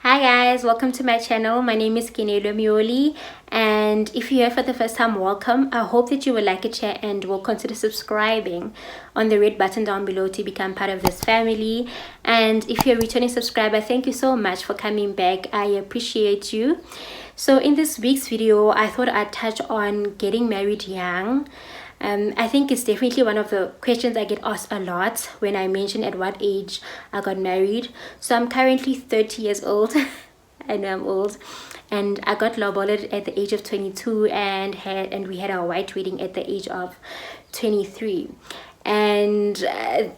Hi guys, welcome to my channel. My name is Keneiloe Myoli, and if you're here for the first time, welcome. I hope that you will like it, share, and will consider subscribing on the red button down below to become part of this family. And if you're a returning subscriber, thank you so much for coming back. I appreciate you. So in this week's video, I thought I'd touch on getting married young. I think it's definitely one of the questions I get asked a lot when I mention at what age I got married. So I'm currently 30 years old. I know I'm old, and I got lobola at the age of 22 and we had our white wedding at the age of 23. And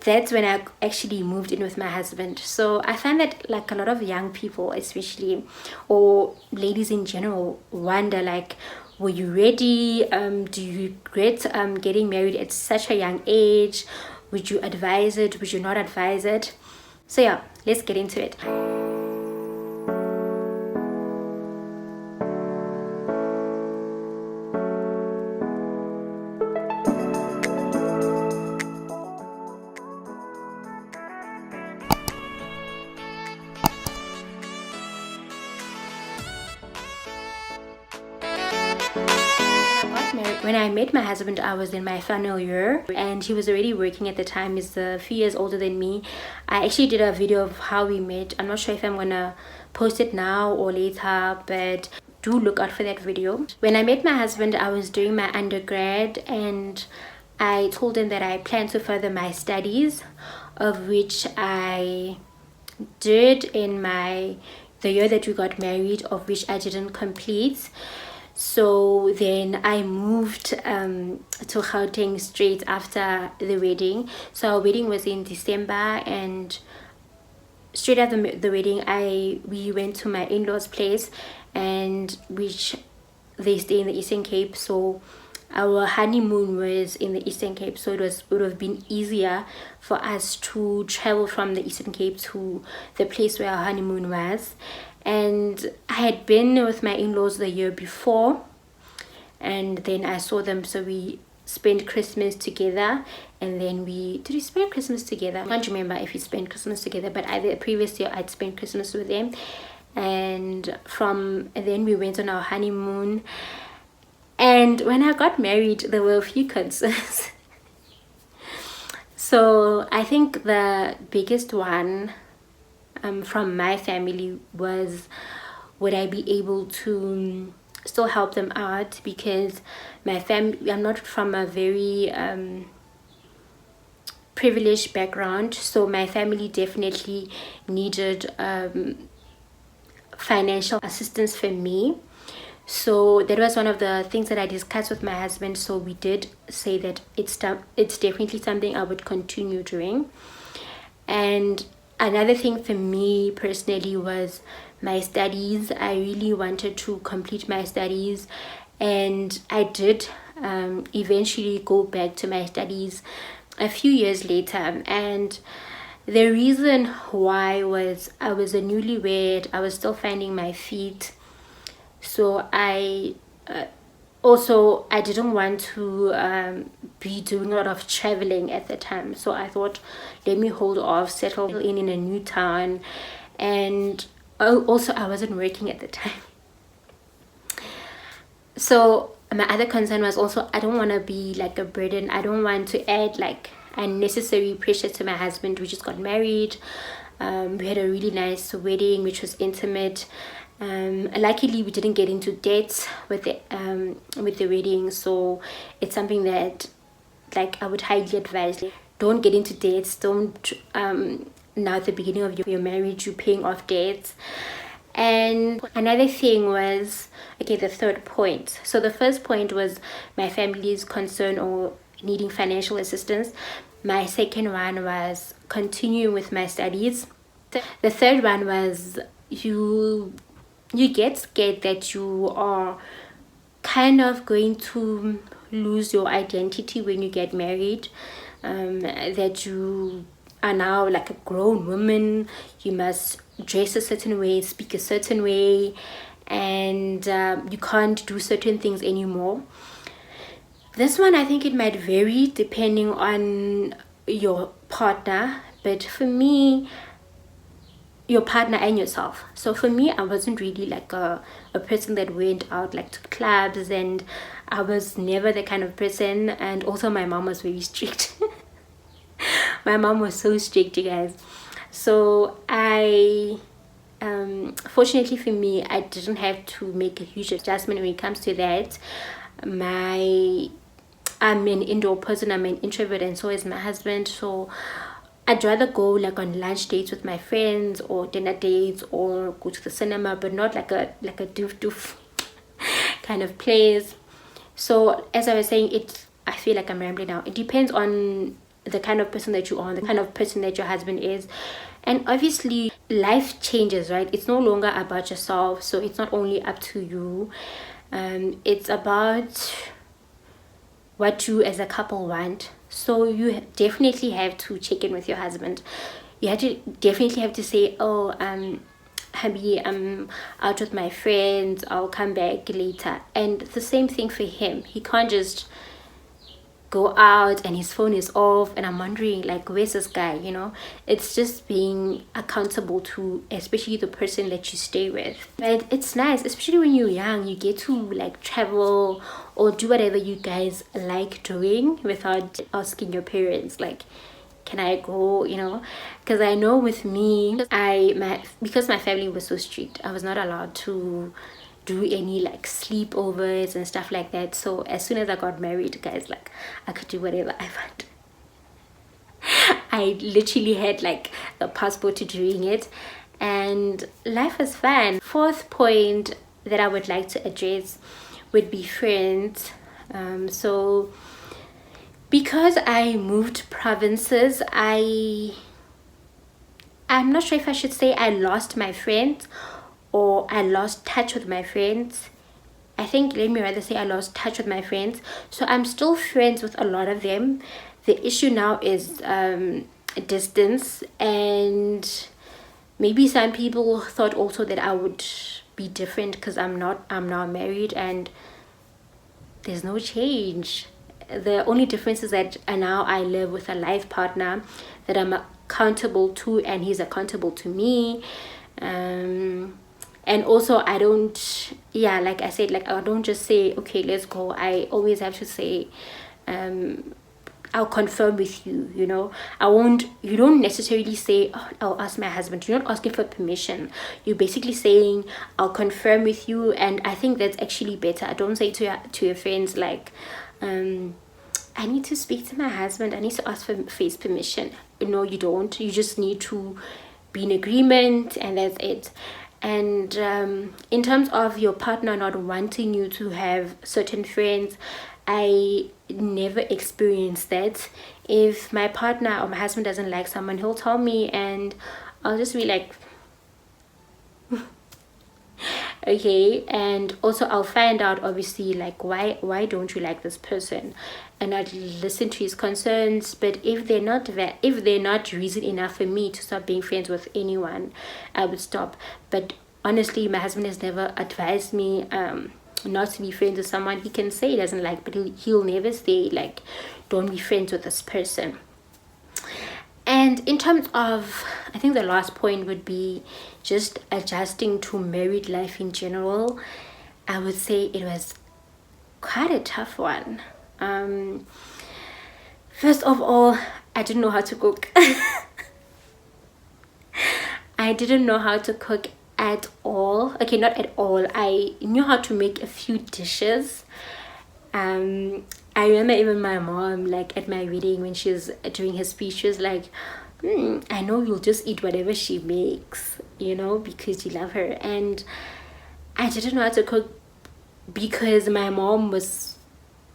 that's when I actually moved in with my husband. So I find that like a lot of young people especially, or ladies in general, wonder like, were you ready? Do you regret getting married at such a young age? Would you advise it? Would you not advise it? So yeah, let's get into it. When I met my husband, I was in my final year and he was already working at the time. He's a few years older than me. I actually did a video of how we met. I'm not sure if I'm gonna post it now or later, but do look out for that video. When I met my husband, I was doing my undergrad and I told him that I planned to further my studies, of which I did in the year that we got married, of which I didn't complete. So then I moved to Gauteng straight after the wedding. So our wedding was in December, and straight after the wedding we went to my in-laws' place, and which they stay in the Eastern Cape. So our honeymoon was in the Eastern Cape, so it would have been easier for us to travel from the Eastern Cape to the place where our honeymoon was. And I had been with my in-laws the year before, and then I saw them, so we spent Christmas together. And then did we spend Christmas together? I can't remember if we spent Christmas together, but the previous year I'd spent Christmas with them. And then we went on our honeymoon. And when I got married, there were a few concerns. So I think the biggest one from my family was, would I be able to still help them out? Because my family, I'm not from a very privileged background, so my family definitely needed financial assistance for me. So that was one of the things that I discussed with my husband. So we did say that it's definitely something I would continue doing. And another thing for me personally was my studies. I really wanted to complete my studies, and I did eventually go back to my studies a few years later. And the reason why was I was a newlywed. I was still finding my feet. So I didn't want to be doing a lot of traveling at the time. So I thought, let me hold off, settle in a new town. And also I wasn't working at the time. So my other concern was also, I don't want to be like a burden. I don't want to add like unnecessary pressure to my husband. We just got married. We had a really nice wedding, which was intimate. Luckily we didn't get into debt with the wedding, so it's something that like I would highly advise. Don't get into debts. Don't now at the beginning of your marriage you're paying off debts. And another thing was, okay, the third point. So the first point was my family's concern or needing financial assistance. My second one was continuing with my studies. The third one was you get scared that you are kind of going to lose your identity when you get married, that you are now like a grown woman. You must dress a certain way, speak a certain way, and you can't do certain things anymore. This one, I think it might vary depending on your partner, but for me, your partner and yourself. So for me, I wasn't really like a person that went out like to clubs, and I was never the kind of person. And also my mom was very strict. My mom was so strict, you guys. So I fortunately for me, I didn't have to make a huge adjustment when it comes to that. I'm an indoor person, I'm an introvert, and so is my husband. So I'd rather go like on lunch dates with my friends or dinner dates or go to the cinema, but not like a doof kind of place. So as I was saying, I feel like I'm rambling now. It depends on the kind of person that you are, the kind of person that your husband is. And obviously life changes, right? It's no longer about yourself, so it's not only up to you. It's about what you as a couple want. So you definitely have to check in with your husband. You definitely have to say, oh, hubby, I'm out with my friends, I'll come back later. And the same thing for him. He can't just go out and his phone is off, and I'm wondering like, where's this guy? It's just being accountable to especially the person that you stay with. But it's nice, especially when you're young, you get to like travel or do whatever you guys like doing without asking your parents like, can I go? Because I know with me, because my family was so strict, I was not allowed to do any like sleepovers and stuff like that. So as soon as I got married, guys, like I could do whatever I want. I literally had like a passport to doing it, and life was fun. Fourth point that I would like to address would be friends. So because I moved provinces, I'm not sure if I should say I lost my friends or I lost touch with my friends. I think, let me rather say I lost touch with my friends. So I'm still friends with a lot of them. The issue now is distance, and maybe some people thought also that I would be different because I'm now married and there's no change. The only difference is that now I live with a life partner that I'm accountable to, and he's accountable to me. And also I don't, like I said, like I don't just say, okay, let's go. I always have to say, I'll confirm with you, you don't necessarily say, oh, I'll ask my husband. You're not asking for permission. You're basically saying, I'll confirm with you. And I think that's actually better. I don't say to your friends like, I need to speak to my husband, I need to ask for his permission. No, you don't. You just need to be in agreement, and that's it. And in terms of your partner not wanting you to have certain friends, I never experienced that. If my partner or my husband doesn't like someone, he'll tell me, and I'll just be like, okay. And also I'll find out obviously like why don't you like this person, and I'd listen to his concerns. But if they're not reason enough for me to stop being friends with anyone, I would stop. But honestly, my husband has never advised me not to be friends with someone. He can say he doesn't like, but he'll never say like, don't be friends with this person. And in terms of, I think the last point would be just adjusting to married life in general. I would say it was quite a tough one. First of all, I didn't know how to cook. I didn't know how to cook at all. Okay, not at all. I knew how to make a few dishes. I remember even my mom, like at my wedding, when she was doing her speech, she was like, I know you'll just eat whatever she makes, because you love her. And I didn't know how to cook because my mom was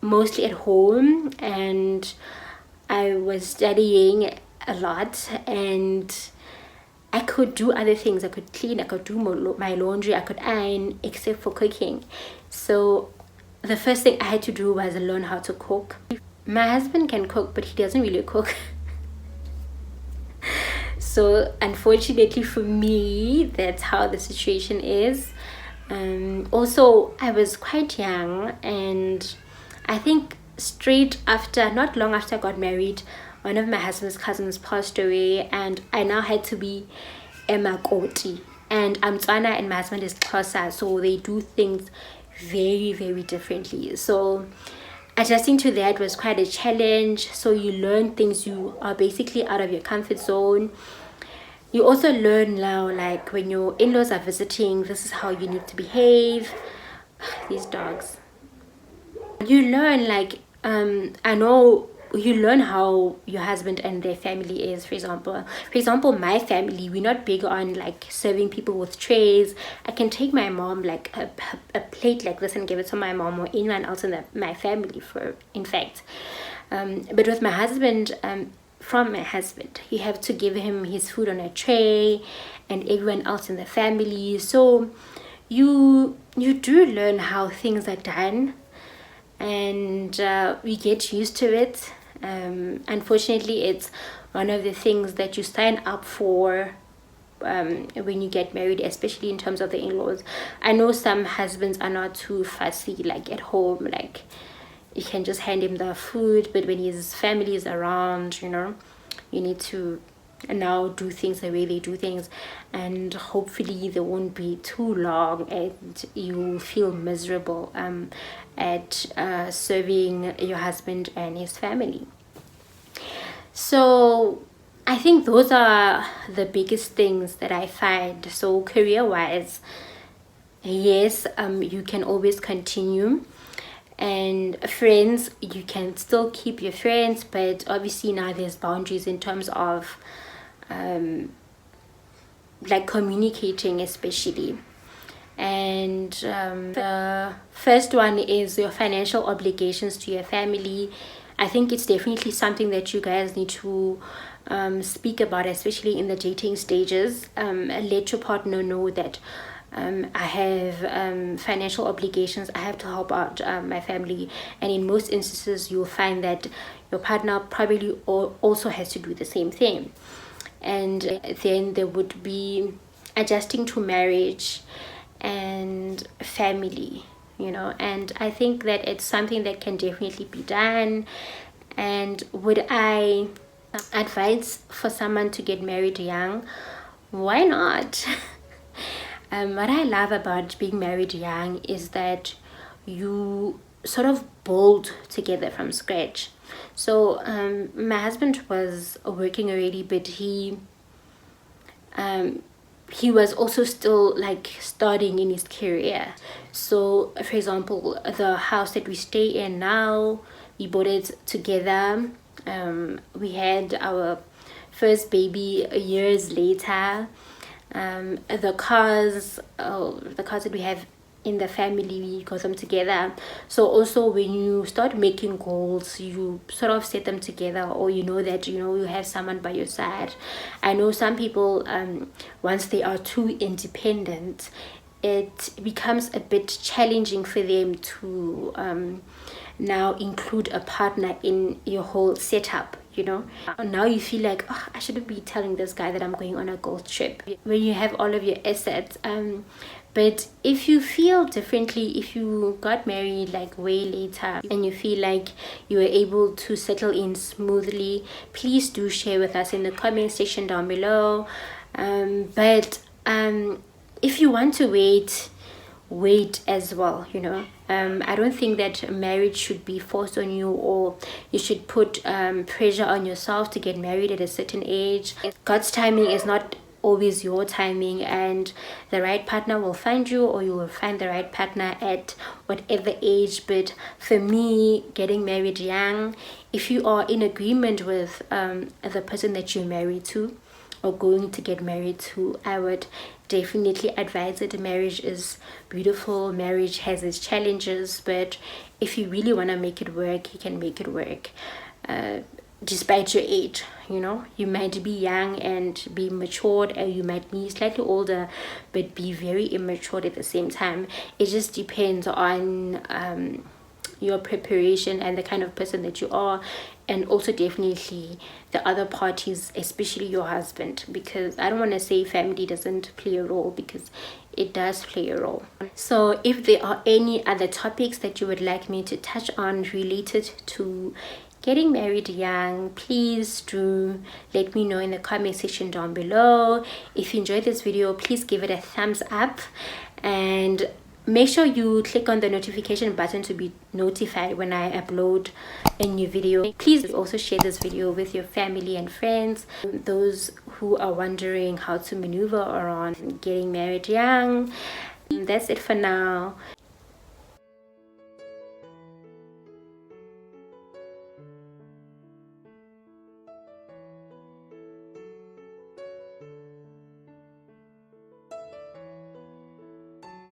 mostly at home and I was studying a lot, and I could do other things. I could clean, I could do my laundry, I could iron, except for cooking. So the first thing I had to do was learn how to cook. My husband can cook, but he doesn't really cook. So unfortunately for me, that's how the situation is. Also, I was quite young, and I think not long after I got married, one of my husband's cousins passed away, and I now had to be emakoti, and I'm Tswana and my husband is Xhosa, so they do things very, very differently. So adjusting to that was quite a challenge. So you learn things, you are basically out of your comfort zone. You also learn now, like when your in-laws are visiting, this is how you need to behave. These dogs. You learn, like I know you learn how your husband and their family is. For example, my family, we're not big on like serving people with trays. I can take my mom like a plate like this and give it to my mom or anyone else in my family, for in fact. But with my husband, from my husband, you have to give him his food on a tray, and everyone else in the family. So you do learn how things are done, and we get used to it. Unfortunately, it's one of the things that you sign up for when you get married, especially in terms of the in-laws. I know some husbands are not too fussy, like at home, like you can just hand him the food, but when his family is around, you know, you need to now do things the way they do things, and hopefully they won't be too long and you feel miserable at serving your husband and his family. So I think those are the biggest things that I find. So career wise, yes, you can always continue, and friends, you can still keep your friends, but obviously now there's boundaries in terms of like communicating, especially. And the first one is your financial obligations to your family. I think it's definitely something that you guys need to speak about, especially in the dating stages. Let your partner know that I have financial obligations. I have to help out my family, and in most instances you'll find that your partner probably also has to do the same thing. And then there would be adjusting to marriage and family, you know, and I think that it's something that can definitely be done. And would I advise for someone to get married young? Why not? What I love about being married young is that you sort of build together from scratch. So my husband was working already, but he was also still like starting in his career. So for example, the house that we stay in now, we bought it together. We had our first baby years later. The cars that we have in the family, we got them together. So also when you start making goals, you sort of set them together, or you know that you have someone by your side. I know some people, once they are too independent, it becomes a bit challenging for them to now include a partner in your whole setup. Now you feel like, oh, I shouldn't be telling this guy that I'm going on a golf trip when you have all of your assets. But if you feel differently, if you got married like way later and you feel like you were able to settle in smoothly, please do share with us in the comment section down below. But if you want to wait as well. I don't think that marriage should be forced on you, or you should put pressure on yourself to get married at a certain age. God's timing is not always your timing, and the right partner will find you, or you will find the right partner at whatever age. But for me, getting married young, if you are in agreement with the person that you're married to or going to get married to, I would definitely advise it. Marriage is beautiful. Marriage has its challenges, but if you really want to make it work, you can make it work. Despite your age, you might be young and be matured, or you might be slightly older but be very immature at the same time. It just depends on your preparation and the kind of person that you are, and also definitely the other parties, especially your husband, because I don't want to say family doesn't play a role, because it does play a role. So if there are any other topics that you would like me to touch on related to getting married young, please do let me know in the comment section down below. If you enjoyed this video, please give it a thumbs up and make sure you click on the notification button to be notified when I upload a new video. Please also share this video with your family and friends, those who are wondering how to maneuver around getting married young. That's it for now.